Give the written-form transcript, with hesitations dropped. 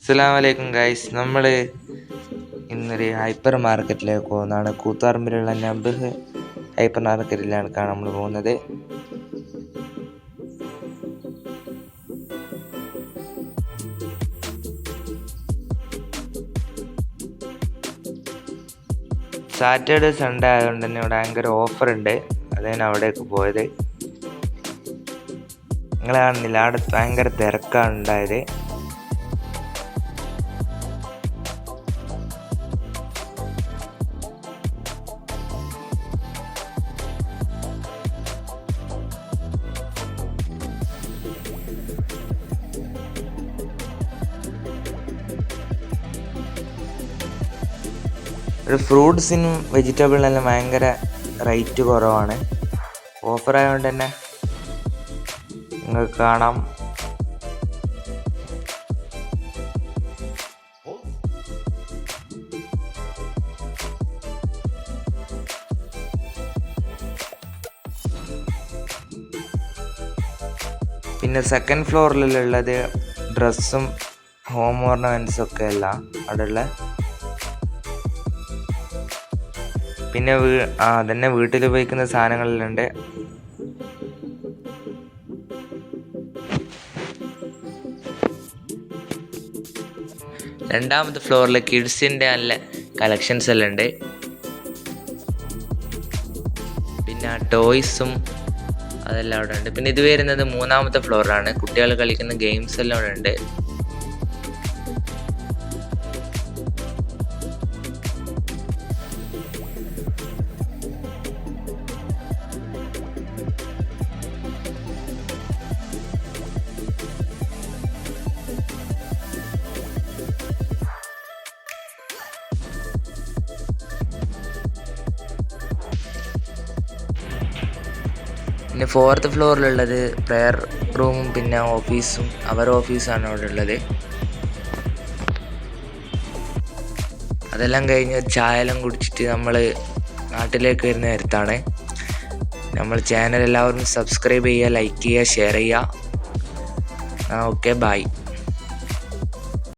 അസ്സലാമലൈക്കും ഗൈസ്, നമ്മൾ ഇന്നൊരു ഹൈപ്പർ മാർക്കറ്റിലേക്ക് പോകുന്നതാണ്. കൂത്തുപറമ്പിലുള്ള നബ്ഹ് ഹൈപ്പർ മാർക്കറ്റിലാണ് നമ്മൾ പോകുന്നത്. സാറ്റർഡേ സൺഡേ ആയതുകൊണ്ട് തന്നെ ഇവിടെ ഭയങ്കര ഓഫർ ഉണ്ട്. അതാണ് അവിടേക്ക് പോയത്. നിങ്ങൾ കാണുന്നില്ല, അവിടെ ഭയങ്കര തിരക്കാണ് ഉണ്ടായത്. ഒരു ഫ്രൂട്ട്സിനും വെജിറ്റബിളിനെല്ലാം ഭയങ്കര റേറ്റ് കുറവാണ്. ഓഫർ ആയതുകൊണ്ട് തന്നെ നിങ്ങൾക്ക് കാണാം. പിന്നെ സെക്കൻഡ് ഫ്ലോറിലുള്ളത് ഡ്രസ്സും ഹോം ഓർണമെൻറ്റ്സും ഒക്കെ അല്ല അവിടെ ഉള്ള. പിന്നെ തന്നെ വീട്ടിൽ ഉപയോഗിക്കുന്ന സാധനങ്ങളിലുണ്ട്. രണ്ടാമത്തെ ഫ്ലോറിൽ കിഡ്സിൻ്റെ നല്ല കളക്ഷൻസ് എല്ലാം ഉണ്ട്. പിന്നെ ടോയ്സും അതെല്ലാം അവിടെ ഉണ്ട്. പിന്നെ ഇത് വരുന്നത് മൂന്നാമത്തെ ഫ്ലോറാണ്. കുട്ടികൾ കളിക്കുന്ന ഗെയിംസ് എല്ലാം അവിടെ ഉണ്ട്. പിന്നെ ഫോർത്ത് ഫ്ലോറിലുള്ളത് പ്രെയർ റൂമും പിന്നെ ഓഫീസും ഓഫീസാണ് അവിടെ ഉള്ളത്. അതെല്ലാം കഴിഞ്ഞ് ചായയെല്ലാം കുടിച്ചിട്ട് നമ്മൾ നാട്ടിലേക്ക് വരുന്ന നേരത്താണ്. നമ്മൾ ചാനൽ എല്ലാവരും സബ്സ്ക്രൈബ് ചെയ്യുക, ലൈക്ക് ചെയ്യുക, ഷെയർ ചെയ്യുക. Okay, by.